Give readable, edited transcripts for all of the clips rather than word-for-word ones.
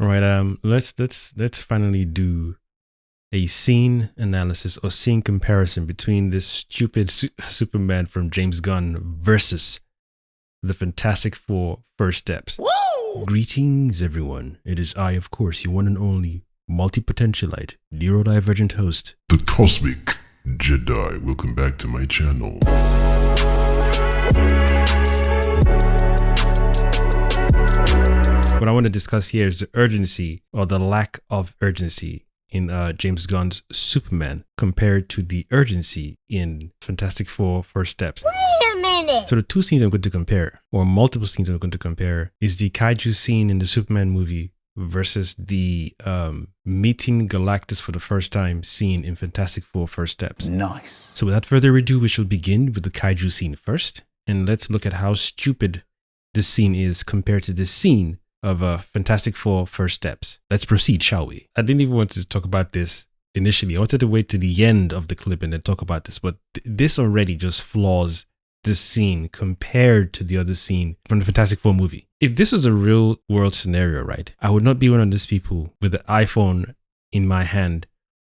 All right, let's finally do a scene analysis or scene comparison between this stupid Superman from James Gunn versus the Fantastic Four First Steps. Woo! Greetings, everyone. It is I, of course, your one and only Multipotentialite, Neurodivergent host, the Kosmic Jedi. Welcome back to my channel. What I want to discuss here is the urgency or the lack of urgency in James Gunn's Superman compared to the urgency in Fantastic Four First Steps. Wait a minute! So the two scenes I'm going to compare, or multiple scenes I'm going to compare, is the kaiju scene in the Superman movie versus the meeting Galactus for the first time scene in Fantastic Four First Steps. Nice. So without further ado, we shall begin with the kaiju scene first, and let's look at how stupid this scene is compared to the scene of Fantastic Four First Steps. Let's proceed, shall we? I didn't even want to talk about this initially. I wanted to wait to the end of the clip and then talk about this, but this already just flaws this scene compared to the other scene from the Fantastic Four movie. If this was a real world scenario, right, I would not be one of these people with an iPhone in my hand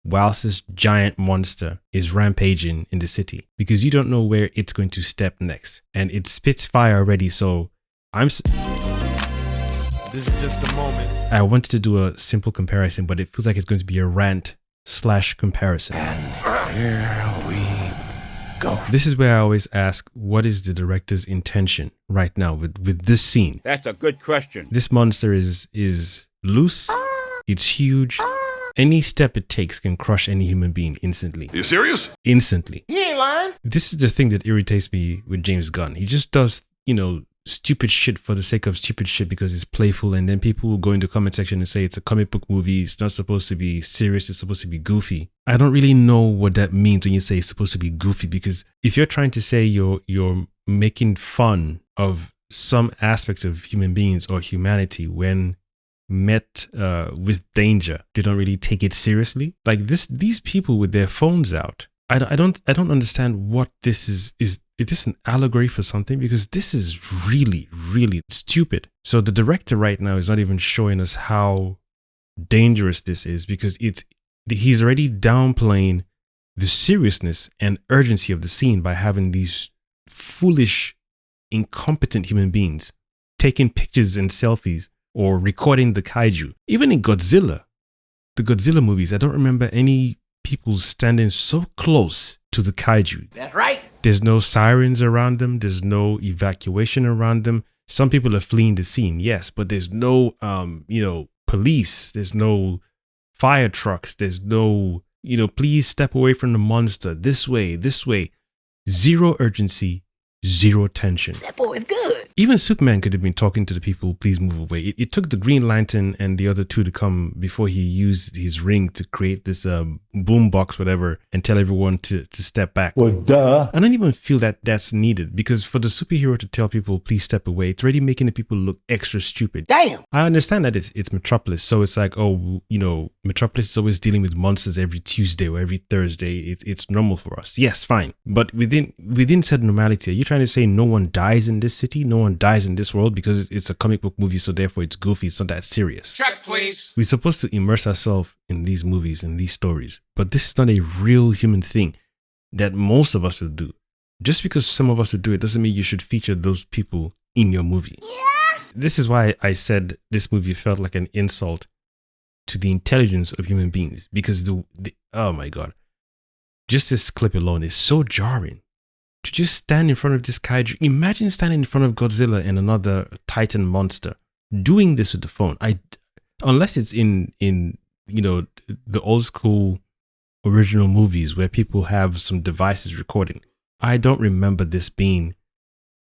whilst this giant monster is rampaging in the city, because you don't know where it's going to step next, and it spits fire already. So this is just a moment. I wanted to do a simple comparison, but it feels like it's going to be a rant/comparison. And here we go. This is where I always ask, what is the director's intention right now with this scene? That's a good question. This monster is loose. It's huge. Any step it takes can crush any human being instantly. Are you serious? Instantly. He ain't lying. This is the thing that irritates me with James Gunn. He just does, stupid shit for the sake of stupid shit because it's playful, and then people will go in the comment section and say it's a comic book movie, it's not supposed to be serious, it's supposed to be goofy. I don't really know what that means when you say it's supposed to be goofy, because if you're trying to say you're making fun of some aspects of human beings or humanity when met with danger, they don't really take it seriously. Like these people with their phones out, I don't understand what this is. Is this an allegory for something? Because this is really, really stupid. So the director right now is not even showing us how dangerous this is, because he's already downplaying the seriousness and urgency of the scene by having these foolish, incompetent human beings taking pictures and selfies or recording the kaiju. Even in the Godzilla movies, I don't remember any people standing so close to the kaiju. That's right. There's no sirens around them. There's no evacuation around them. Some people are fleeing the scene, yes, but there's no, police. There's no fire trucks. There's no, please step away from the monster. This way, this way. Zero urgency, zero tension. That boy is good. Even Superman could have been talking to the people, please move away. It took the Green Lantern and the other two to come before he used his ring to create this boom box, whatever, and tell everyone to step back. Well, duh. I don't even feel that that's needed, because for the superhero to tell people, please step away, it's already making the people look extra stupid. Damn. I understand that it's Metropolis, so it's like, Metropolis is always dealing with monsters every Tuesday or every Thursday. It's normal for us. Yes, fine. But within said normality, are you trying to say no one dies in this city? No one dies in this world because it's a comic book movie, so therefore it's goofy, it's not that serious. Check, please. We're supposed to immerse ourselves in these movies and these stories, but this is not a real human thing that most of us would do. Just because some of us would do it doesn't mean you should feature those people in your movie. Yeah. This is why I said this movie felt like an insult to the intelligence of human beings, because oh my God, just this clip alone is so jarring. To just stand in front of this kaiju. Imagine standing in front of Godzilla and another Titan monster doing this with the phone. Unless it's in the old school original movies where people have some devices recording. I don't remember this being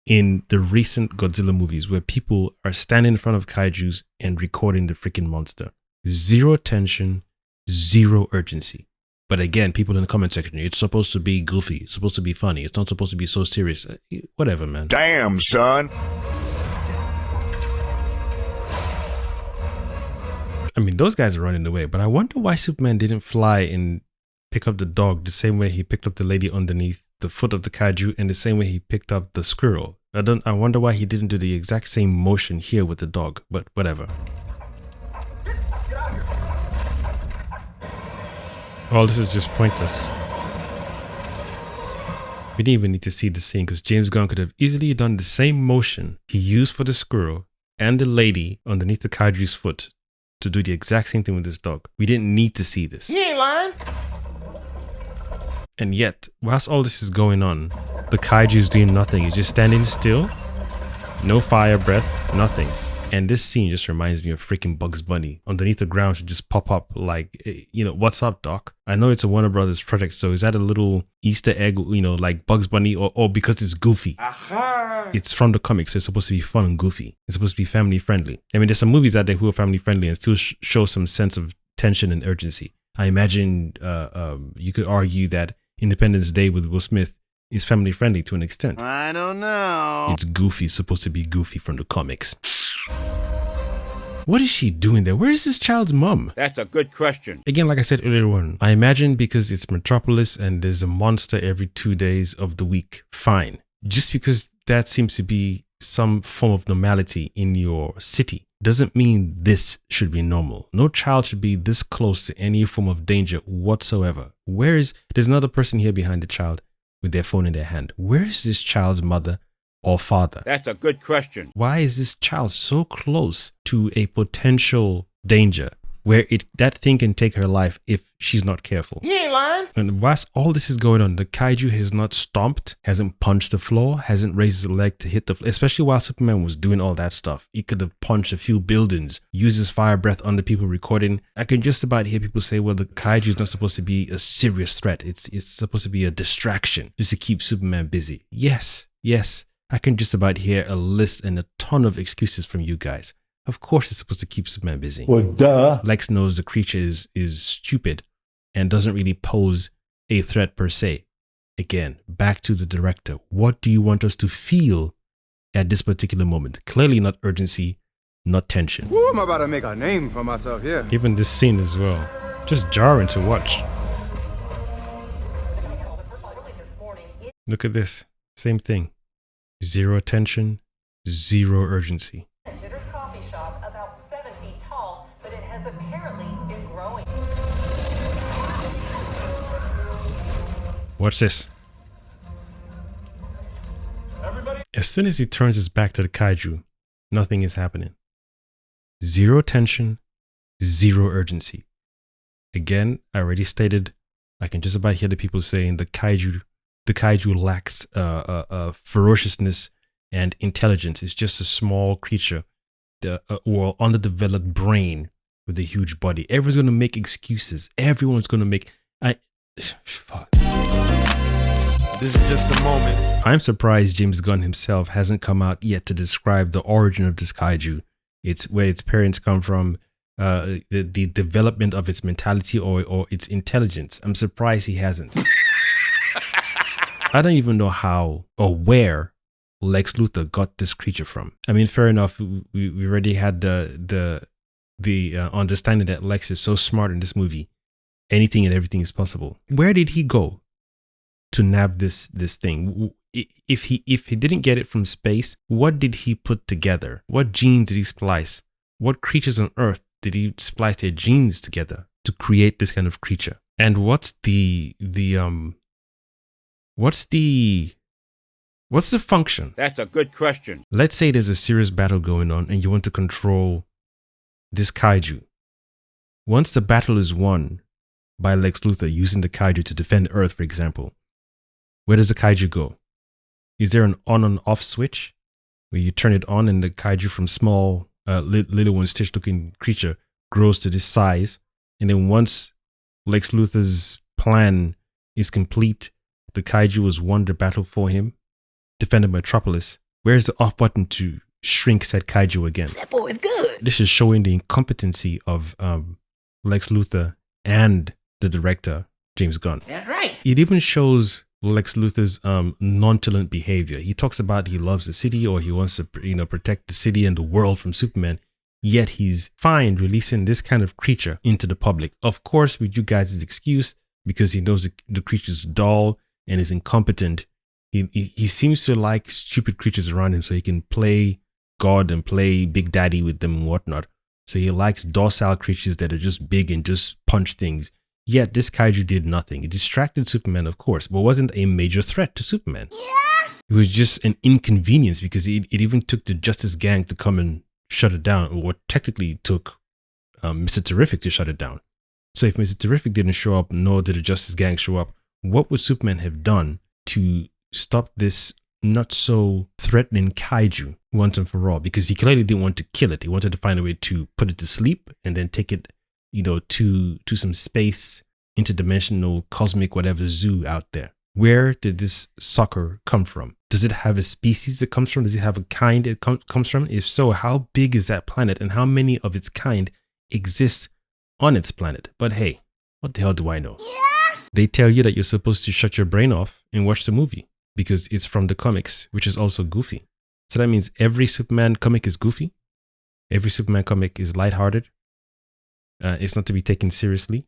in the recent Godzilla movies where people are standing in front of kaijus and recording the freaking monster. Zero tension, zero urgency. But again, people in the comment section, it's supposed to be goofy. It's supposed to be funny. It's not supposed to be so serious. Whatever, man. Damn, son. I mean, those guys are running away, but I wonder why Superman didn't fly and pick up the dog the same way he picked up the lady underneath the foot of the kaiju and the same way he picked up the squirrel. I wonder why he didn't do the exact same motion here with the dog, but whatever. All this is just pointless. We didn't even need to see the scene because James Gunn could have easily done the same motion he used for the squirrel and the lady underneath the kaiju's foot to do the exact same thing with this dog. We didn't need to see this. You ain't lying. And yet, whilst all this is going on, the kaiju's doing nothing. He's just standing still. No fire breath, nothing. And this scene just reminds me of freaking Bugs Bunny. Underneath the ground should just pop up like, you know, what's up, Doc? I know it's a Warner Brothers project, so is that a little Easter egg, you know, like Bugs Bunny, or because it's goofy? Aha. It's from the comics, so it's supposed to be fun and goofy. It's supposed to be family friendly. I mean, there's some movies out there who are family friendly and still show some sense of tension and urgency. I imagine you could argue that Independence Day with Will Smith is family friendly to an extent. I don't know. It's goofy, it's supposed to be goofy from the comics. What is she doing there? Where is this child's mom? That's a good question. Again, like I said earlier on, I imagine because it's Metropolis and there's a monster every 2 days of the week, fine. Just because that seems to be some form of normality in your city doesn't mean this should be normal. No child should be this close to any form of danger whatsoever. There's another person here behind the child with their phone in their hand. Where is this child's mother or father? That's a good question. Why is this child so close to a potential danger where that thing can take her life if she's not careful? You ain't lying. And whilst all this is going on, the kaiju has not stomped, hasn't punched the floor, hasn't raised his leg to hit the floor, especially while Superman was doing all that stuff. He could have punched a few buildings, used his fire breath on the people recording. I can just about hear people say, well, the kaiju is not supposed to be a serious threat. It's supposed to be a distraction just to keep Superman busy. Yes. I can just about hear a list and a ton of excuses from you guys. Of course it's supposed to keep Superman busy. Well, duh. Lex knows the creature is stupid and doesn't really pose a threat per se. Again, back to the director. What do you want us to feel at this particular moment? Clearly not urgency, not tension. Woo, I'm about to make a name for myself here. Even this scene as well. Just jarring to watch. Look at this. Same thing. Zero attention, zero urgency. Jitter's coffee shop, about 7 feet tall, but it has apparently been growing. Watch this. As soon as he turns his back to the kaiju, nothing is happening. Zero tension, zero urgency. Again, I already stated, I can just about hear the people saying the kaiju lacks ferociousness and intelligence. It's just a small creature, or underdeveloped brain with a huge body. Everyone's going to make excuses. Everyone's going to make... Fuck. This is just a moment. I'm surprised James Gunn himself hasn't come out yet to describe the origin of this kaiju. It's where its parents come from, the development of its mentality or its intelligence. I'm surprised he hasn't. I don't even know how or where Lex Luthor got this creature from. I mean, fair enough. We already had the understanding that Lex is so smart in this movie. Anything and everything is possible. Where did he go to nab this thing? If he didn't get it from space, what did he put together? What genes did he splice? What creatures on Earth did he splice their genes together to create this kind of creature? And what's the function? That's a good question. Let's say there's a serious battle going on and you want to control this kaiju. Once the battle is won by Lex Luthor using the kaiju to defend Earth, for example, where does the kaiju go? Is there an on and off switch where you turn it on and the kaiju from small, little one stitch looking creature grows to this size? And then once Lex Luthor's plan is complete, the kaiju has won the battle for him, defended Metropolis. Where's the off button to shrink said kaiju again? That boy is good. This is showing the incompetency of Lex Luthor and the director, James Gunn. That's right. It even shows Lex Luthor's nonchalant behavior. He talks about he loves the city or he wants to protect the city and the world from Superman. Yet he's fine releasing this kind of creature into the public. Of course, with you guys' excuse, because he knows the creature's dull and is incompetent. He seems to like stupid creatures around him so he can play God and play Big Daddy with them and whatnot. So he likes docile creatures that are just big and just punch things. Yet this kaiju did nothing. It distracted Superman, of course, but wasn't a major threat to Superman. It was just an inconvenience because it even took the Justice Gang to come and shut it down, or what technically took Mr. Terrific to shut it down. So if Mr. Terrific didn't show up, nor did the Justice Gang show up, what would Superman have done to stop this not so threatening kaiju once and for all? Because he clearly didn't want to kill it. He wanted to find a way to put it to sleep and then take it, to some space, interdimensional, cosmic, whatever zoo out there. Where did this sucker come from? Does it have a species it comes from? Does it have a kind it comes from? If so, how big is that planet and how many of its kind exist on its planet? But hey, what the hell do I know? They tell you that you're supposed to shut your brain off and watch the movie because it's from the comics, which is also goofy. So that means every Superman comic is goofy. Every Superman comic is lighthearted. It's not to be taken seriously.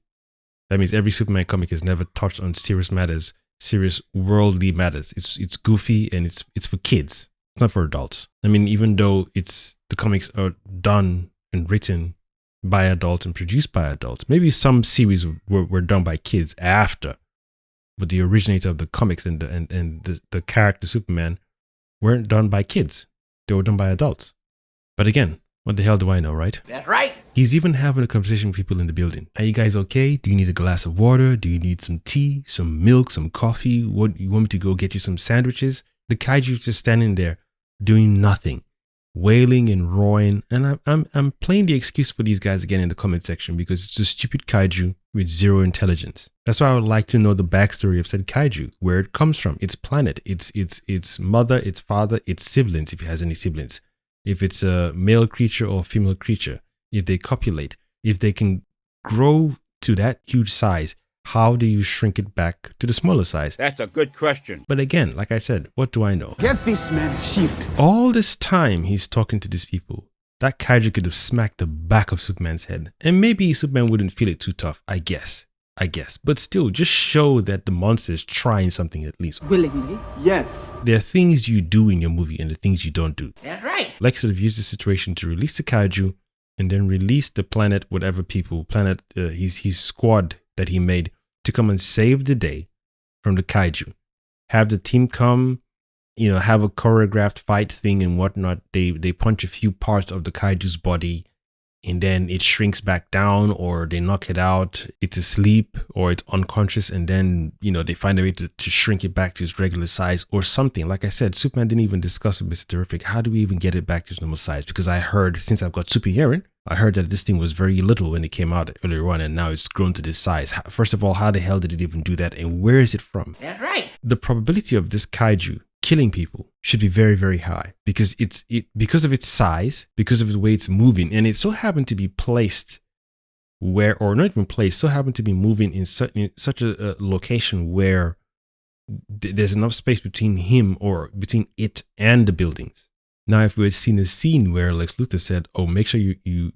That means every Superman comic has never touched on serious matters, serious worldly matters. It's goofy and it's for kids. It's not for adults. I mean, even though the comics are done and written by adults and produced by adults, maybe some series were done by kids after, but the originator of the comics and the character Superman weren't done by kids. They were done by adults. But again, what the hell do I know, right? That's right. He's even having a conversation with people in the building. Are you guys okay? Do you need a glass of water? Do you need some tea, some milk, some coffee? What, you want me to go get you some sandwiches? The kaiju's just standing there doing nothing, wailing and roaring. And I'm playing the excuse for these guys again in the comment section because it's a stupid kaiju with zero intelligence. That's why I would like to know the backstory of said kaiju, where it comes from, its planet, its mother, its father, its siblings, if it has any siblings. If it's a male creature or female creature, if they copulate, if they can grow to that huge size, how do you shrink it back to the smaller size? That's a good question. But again, like I said, what do I know? Get this man a shield. All this time he's talking to these people, that kaiju could have smacked the back of Superman's head. And maybe Superman wouldn't feel it too tough, I guess. But still, just show that the monster is trying something at least. Willingly? Yes. There are things you do in your movie and the things you don't do. That's right. Lex should have used the situation to release the kaiju and then release the planet, his squad that he made to come and save the day from the kaiju. Have the team come, have a choreographed fight thing and whatnot. They punch a few parts of the kaiju's body and then it shrinks back down, or they knock it out, it's asleep, or it's unconscious, and then, they find a way to shrink it back to its regular size or something. Like I said, Superman didn't even discuss with Mr. Terrific, how do we even get it back to its normal size? Because I heard, since I've got super hearing, I heard that this thing was very little when it came out earlier on, and now it's grown to this size. First of all, how the hell did it even do that, and where is it from? That's right. The probability of this kaiju killing people should be very, very high because because of its size, because of the way it's moving, and it so happened to be placed where, or not even placed, so happened to be moving in such a location where there's enough space between it and the buildings. Now, if we had seen a scene where Lex Luthor said, "Oh, make sure you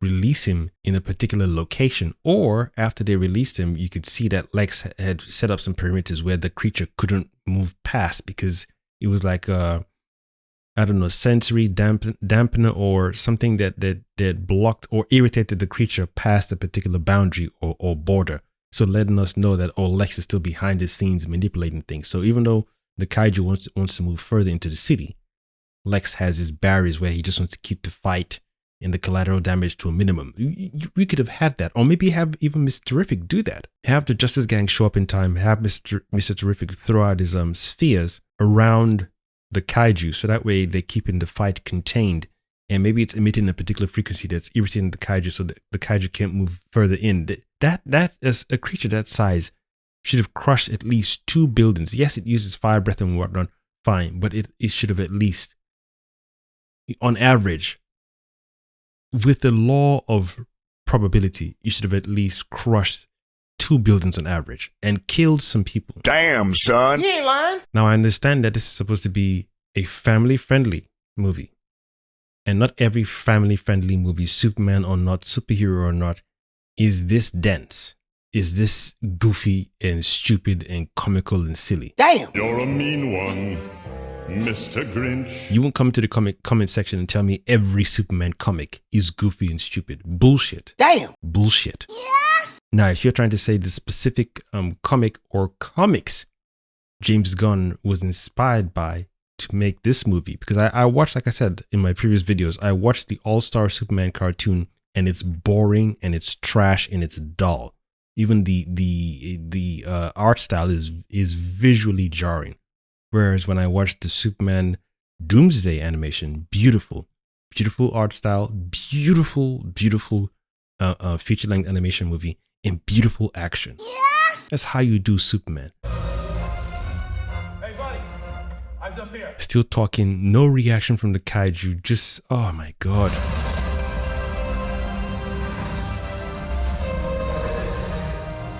release him in a particular location," or after they released him, you could see that Lex had set up some perimeters where the creature couldn't move past because it was like sensory dampener or something that blocked or irritated the creature past a particular boundary or border. So letting us know that, Lex is still behind the scenes manipulating things. So even though the kaiju wants to move further into the city, Lex has his barriers where he just wants to keep the fight and the collateral damage to a minimum. We could have had that, or maybe have even Mr. Terrific do that. Have the Justice Gang show up in time, have Mr. Terrific throw out his spheres around the kaiju, so that way they're keeping the fight contained, and maybe it's emitting a particular frequency that's irritating the kaiju so that the kaiju can't move further in. That as a creature that size should have crushed at least 2 buildings. Yes, it uses fire breath and whatnot, fine, but it should have at least, on average, with the law of probability, you should have at least crushed 2 buildings on average and killed some people. Damn, son. You ain't lying. Now, I understand that this is supposed to be a family-friendly movie. And not every family-friendly movie, Superman or not, superhero or not, is this dense, is this goofy and stupid and comical and silly. Damn. You're a mean one. Mr. Grinch. You won't come to the comment section and tell me every Superman comic is goofy and stupid. Bullshit. Damn. Bullshit. Yeah. Now, if you're trying to say the specific comic or comics James Gunn was inspired by to make this movie, because I watched, like I said in my previous videos, I watched the All-Star Superman cartoon, and it's boring and it's trash and it's dull. Even the art style is visually jarring. Whereas when I watched the Superman Doomsday animation, beautiful art style, beautiful feature-length animation movie, and beautiful action. Yeah. That's how you do Superman. Hey, buddy. Eyes up here. Still talking, no reaction from the kaiju, just, oh my god.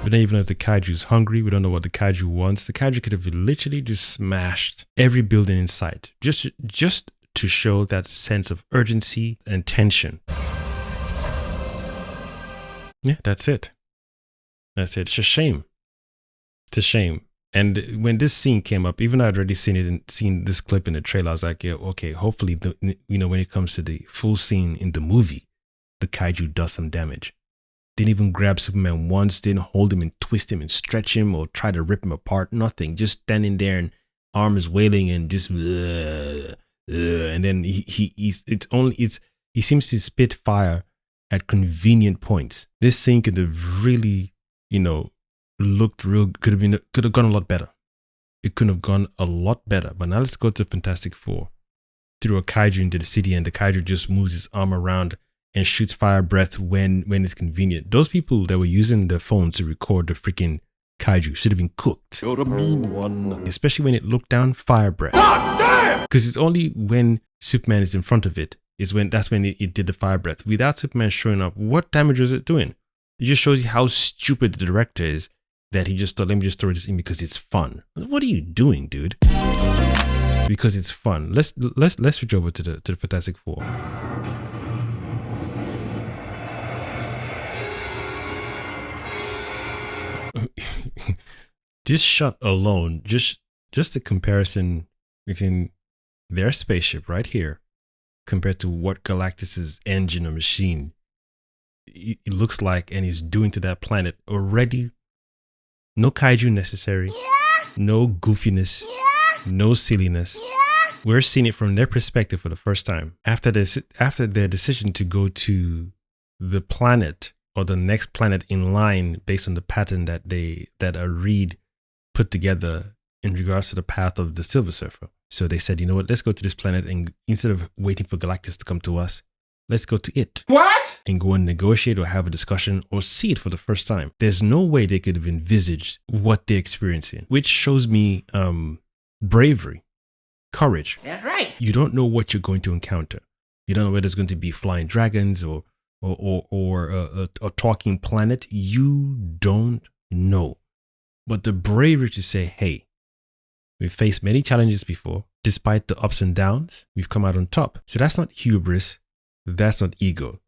We don't even know if the kaiju's hungry. We don't know what the kaiju wants. The kaiju could have literally just smashed every building in sight. Just to show that sense of urgency and tension. Yeah, that's it. That's it. It's a shame. It's a shame. And when this scene came up, even though I'd already seen it and seen this clip in the trailer, I was like, yeah, okay, hopefully, when it comes to the full scene in the movie, the kaiju does some damage. Didn't even grab Superman once, didn't hold him and twist him and stretch him or try to rip him apart, nothing. Just standing there and arms wailing and just, and then he seems to spit fire at convenient points. This scene could have really, looked real, could have gone a lot better. It could have gone a lot better. But now let's go to Fantastic Four. Through a kaiju into the city, and the kaiju just moves his arm around and shoots fire breath when it's convenient. Those people that were using their phones to record the freaking kaiju should have been cooked. You're a mean one. Especially when it looked down, fire breath. God damn! Because it's only when Superman is in front of it, that's when it did the fire breath. Without Superman showing up, what damage was it doing? It just shows you how stupid the director is, that he just thought, let me just throw this in because it's fun. What are you doing, dude? Because it's fun. Let's switch over to the Fantastic Four. This shot alone, just the comparison between their spaceship right here compared to what Galactus's engine or machine it looks like and is doing to that planet already. No kaiju necessary, no goofiness, no silliness. We're seeing it from their perspective for the first time. After their decision to go to the planet or the next planet in line based on the pattern that a Reed put together in regards to the path of the Silver Surfer. So they said, you know what, let's go to this planet, and instead of waiting for Galactus to come to us, let's go to it. What? And go and negotiate or have a discussion or see it for the first time. There's no way they could have envisaged what they're experiencing, which shows me bravery, courage. That's right. You don't know what you're going to encounter. You don't know whether it's going to be flying dragons or a talking planet. You don't know. But the bravery to say, hey, we've faced many challenges before. Despite the ups and downs, we've come out on top. So that's not hubris. That's not ego.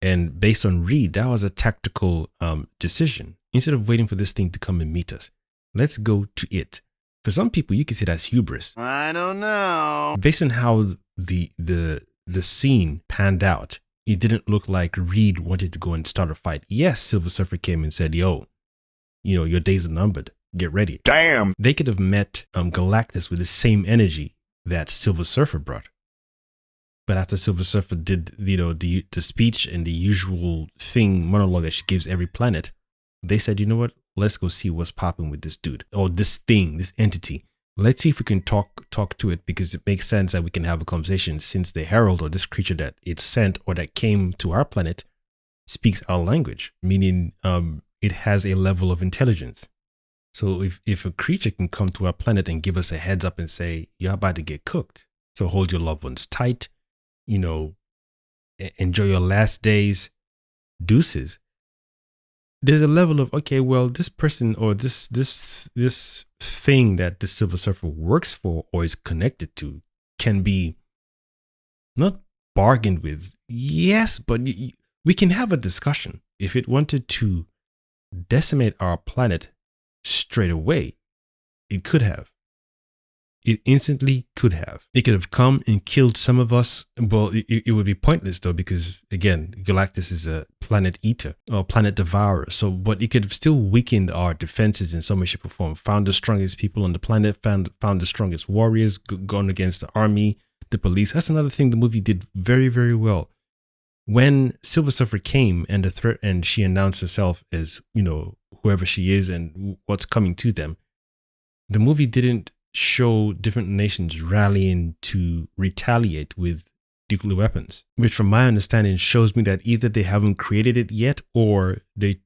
And based on Reed, that was a tactical decision. Instead of waiting for this thing to come and meet us, let's go to it. For some people, you can say that's hubris. I don't know. Based on how the scene panned out, it didn't look like Reed wanted to go and start a fight. Yes, Silver Surfer came and said, yo, your days are numbered. Get ready. Damn. They could have met Galactus with the same energy that Silver Surfer brought. But after Silver Surfer did, the speech and the usual monologue that she gives every planet, they said, you know what? Let's go see what's popping with this dude or this thing, this entity. Let's see if we can talk to it, because it makes sense that we can have a conversation since the herald or this creature that it sent or that came to our planet speaks our language, meaning it has a level of intelligence. So if a creature can come to our planet and give us a heads up and say, you're about to get cooked, so hold your loved ones tight, enjoy your last days, deuces. There's a level of, okay, well, this person or this thing that the Silver Surfer works for or is connected to can be not bargained with. Yes, but we can have a discussion. If it wanted to decimate our planet straight away, it could have. It instantly could have. It could have come and killed some of us. Well, it would be pointless though, because again, Galactus is a planet eater or planet devourer. So, but it could have still weakened our defenses in some way, shape, or form. Found the strongest people on the planet, found the strongest warriors, gone against the army, the police. That's another thing the movie did very, very well. When Silver Surfer came and the threat, and she announced herself as, you know, whoever she is and what's coming to them, the movie didn't show different nations rallying to retaliate with nuclear weapons, which from my understanding shows me that either they haven't created it yet or they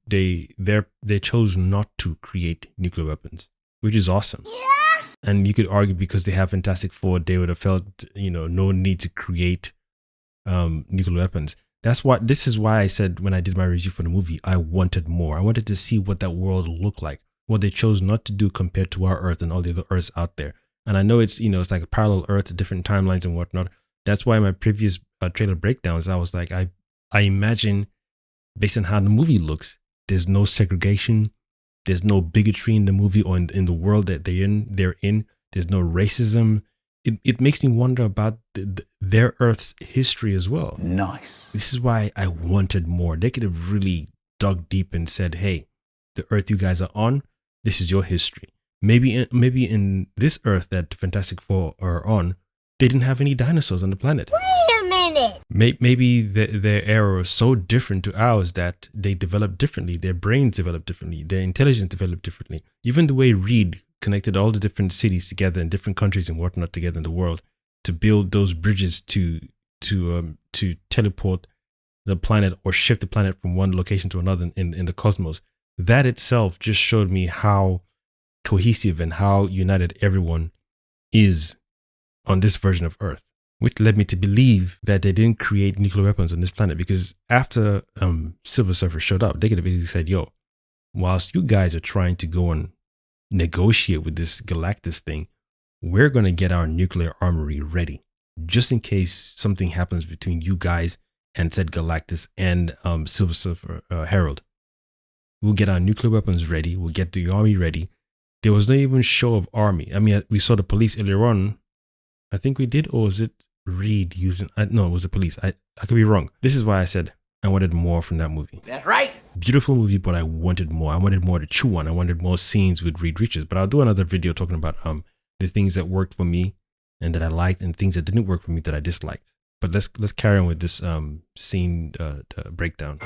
chose not to create nuclear weapons, which is awesome. Yeah. And you could argue because they have Fantastic Four, they would have felt, you know, no need to create nuclear weapons. This is why I said when I did my review for the movie, I wanted more. I wanted to see what that world looked like, what they chose not to do compared to our Earth and all the other Earths out there. And I know it's, you know, it's like a parallel Earth, different timelines and whatnot. That's why my previous trailer breakdowns, I was like, I imagine based on how the movie looks, there's no segregation, there's no bigotry in the movie or in the world that they're in. There's no racism. It makes me wonder about their Earth's history as well. Nice. This is why I wanted more. They could have really dug deep and said, hey, the Earth you guys are on, this is your history. Maybe in this Earth that the Fantastic Four are on, they didn't have any dinosaurs on the planet. Wait a minute. Maybe their era was so different to ours that they developed differently. Their brains developed differently. Their intelligence developed differently. Even the way Reed connected all the different cities together and different countries and whatnot together in the world to build those bridges to teleport the planet or shift the planet from one location to another in the cosmos. That itself just showed me how cohesive and how united everyone is on this version of Earth, which led me to believe that they didn't create nuclear weapons on this planet, because after Silver Surfer showed up, they could have basically said, yo, whilst you guys are trying to go and negotiate with this Galactus thing, we're going to get our nuclear armory ready just in case something happens between you guys and said Galactus and Silver Surfer Herald. We'll get our nuclear weapons ready. We'll get the army ready. There was no even show of army. I mean, we saw the police earlier on. I think we did, or was it Reed using? No, it was the police. I could be wrong. This is why I said I wanted more from that movie. That's right. Beautiful movie, but I wanted more. I wanted more to chew on. I wanted more scenes with Reed Richards. But I'll do another video talking about the things that worked for me and that I liked, and things that didn't work for me that I disliked. But let's carry on with this scene breakdown.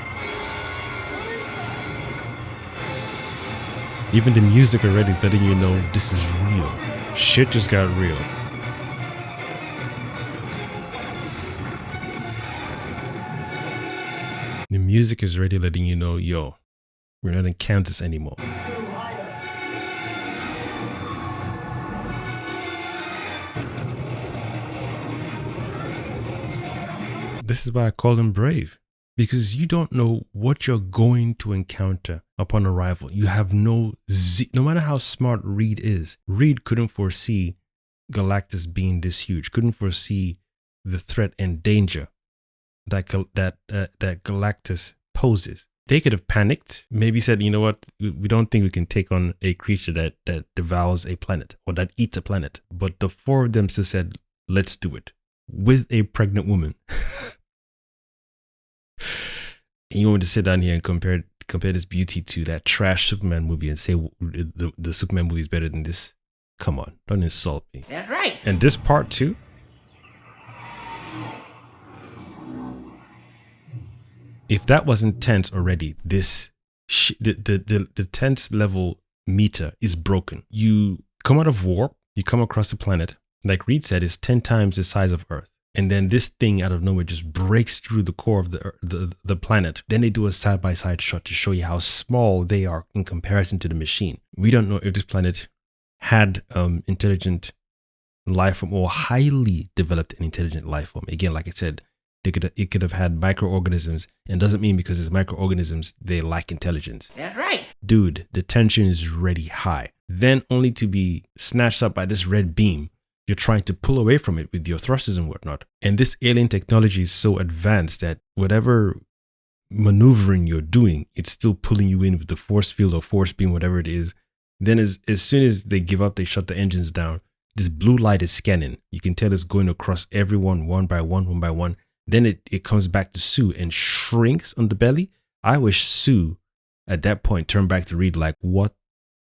Even the music already is letting you know this is real. Shit just got real. The music is already letting you know, yo, we're not in Kansas anymore. This is why I call them brave. Because you don't know what you're going to encounter upon arrival. You have no matter how smart Reed is, Reed couldn't foresee Galactus being this huge, couldn't foresee the threat and danger that Galactus poses. They could have panicked, maybe said, you know what, we don't think we can take on a creature that devours a planet or that eats a planet. But the four of them still said, let's do it, with a pregnant woman. And you want to sit down here and compare this beauty to that trash Superman movie and say the Superman movie is better than this? Come on, don't insult me. That's right. And this part too? If that wasn't tense already, the tense level meter is broken. You come out of warp, you come across a planet, like Reed said, is 10 times the size of Earth. And then this thing out of nowhere just breaks through the core of the planet. Then they do a side-by-side shot to show you how small they are in comparison to the machine. We don't know if this planet had intelligent life form or highly developed and intelligent life form. Again, like I said, it could have had microorganisms, and doesn't mean because it's microorganisms they lack intelligence. That's right. Dude, the tension is already high. Then only to be snatched up by this red beam. You're trying to pull away from it with your thrusters and whatnot. And this alien technology is so advanced that whatever maneuvering you're doing, it's still pulling you in with the force field or force beam, whatever it is. Then as soon as they give up, they shut the engines down. This blue light is scanning. You can tell it's going across everyone one by one. Then it comes back to Sue and shrinks on the belly. I wish Sue at that point turned back to Reed like, what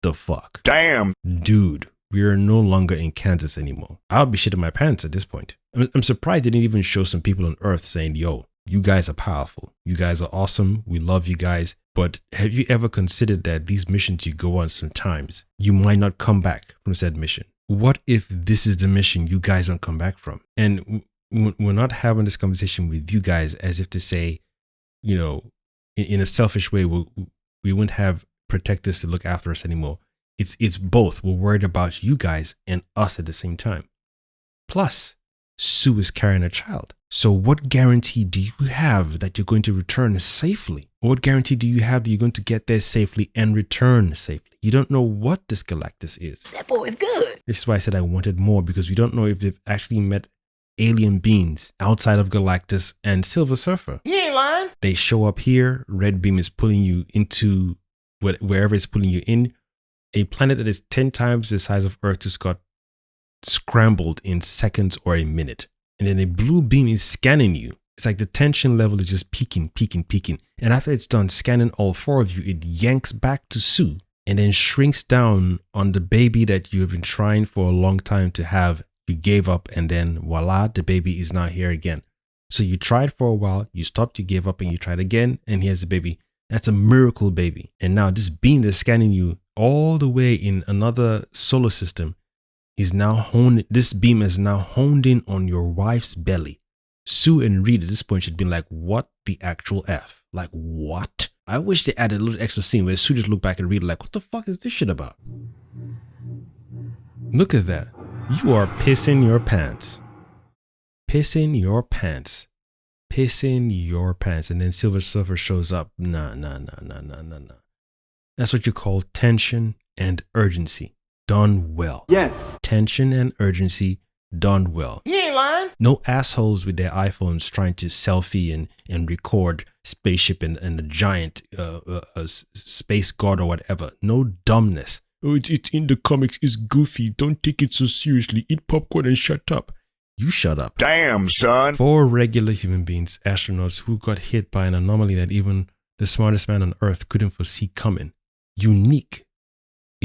the fuck? Damn. Dude, we are no longer in Kansas anymore. I would be shitting my pants at this point. I'm surprised they didn't even show some people on Earth saying, yo, you guys are powerful. You guys are awesome. We love you guys. But have you ever considered that these missions you go on sometimes, you might not come back from said mission? What if this is the mission you guys don't come back from? And we're not having this conversation with you guys as if to say, you know, in a selfish way, we wouldn't have protectors to look after us anymore. It's both. We're worried about you guys and us at the same time. Plus, Sue is carrying a child. So what guarantee do you have that you're going to return safely? What guarantee do you have that you're going to get there safely and return safely? You don't know what this Galactus is. That boy is good. This is why I said I wanted more, because we don't know if they've actually met alien beings outside of Galactus and Silver Surfer. You ain't lying. They show up here. Red beam is pulling you into wherever it's pulling you in. A planet that is 10 times the size of Earth just got scrambled in seconds or a minute. And then a blue beam is scanning you. It's like the tension level is just peaking. And after it's done scanning all four of you, it yanks back to Sue and then shrinks down on the baby that you have been trying for a long time to have. You gave up, and then voila, the baby is now here again. So you tried for a while, you stopped, you gave up, and you tried again, and here's the baby. That's a miracle baby. And now this beam that's scanning you all the way in another solar system is now honed. This beam is now honed in on your wife's belly. Sue and Reed at this point should be like, what the actual F? Like, what? I wish they added a little extra scene where Sue just looked back and Reed like, what the fuck is this shit about? Look at that. You are pissing your pants. Pissing your pants. Pissing your pants. And then Silver Surfer shows up. Nah. That's what you call tension and urgency. Done well. Yes. Tension and urgency done well. You ain't lying. No assholes with their iPhones trying to selfie and record spaceship and a giant space god or whatever. No dumbness. Oh, it's in the comics. It's goofy. Don't take it so seriously. Eat popcorn and shut up. You shut up. Damn, son. 4 regular human beings, astronauts who got hit by an anomaly that even the smartest man on Earth couldn't foresee coming. A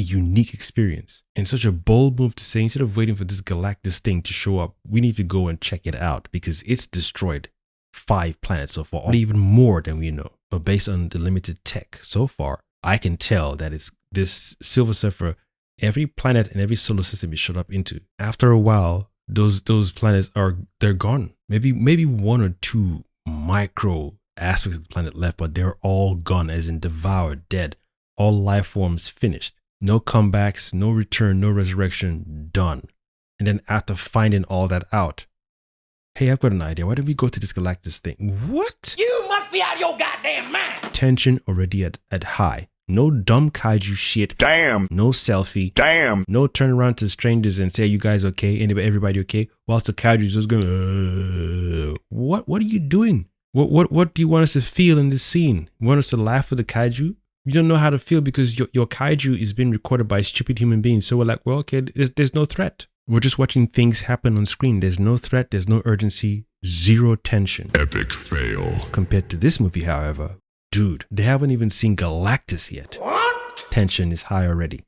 unique experience. And such a bold move to say, instead of waiting for this Galactus thing to show up, we need to go and check it out because it's destroyed 5 planets so far, or even more than we know. But based on the limited tech so far, I can tell that it's this Silver Surfer, every planet and every solar system it showed up into. After a while, those planets they're gone. Maybe 1 or 2 micro aspects of the planet left, but they're all gone, as in devoured, dead. All life forms finished. No comebacks, no return, no resurrection, done. And then after finding all that out, hey, I've got an idea. Why don't we go to this Galactus thing? What? You must be out of your goddamn mind. Tension already at high. No dumb kaiju shit. Damn. No selfie. Damn. No turn around to strangers and say, you guys okay? Everybody okay? Whilst the kaiju is just going, what are you doing? What do you want us to feel in this scene? You want us to laugh with the kaiju? You don't know how to feel because your kaiju is being recorded by stupid human beings. So we're like, well, okay, there's no threat. We're just watching things happen on screen. There's no threat. There's no urgency. Zero tension. Epic fail. Compared to this movie, however, dude, they haven't even seen Galactus yet. What? Tension is high already.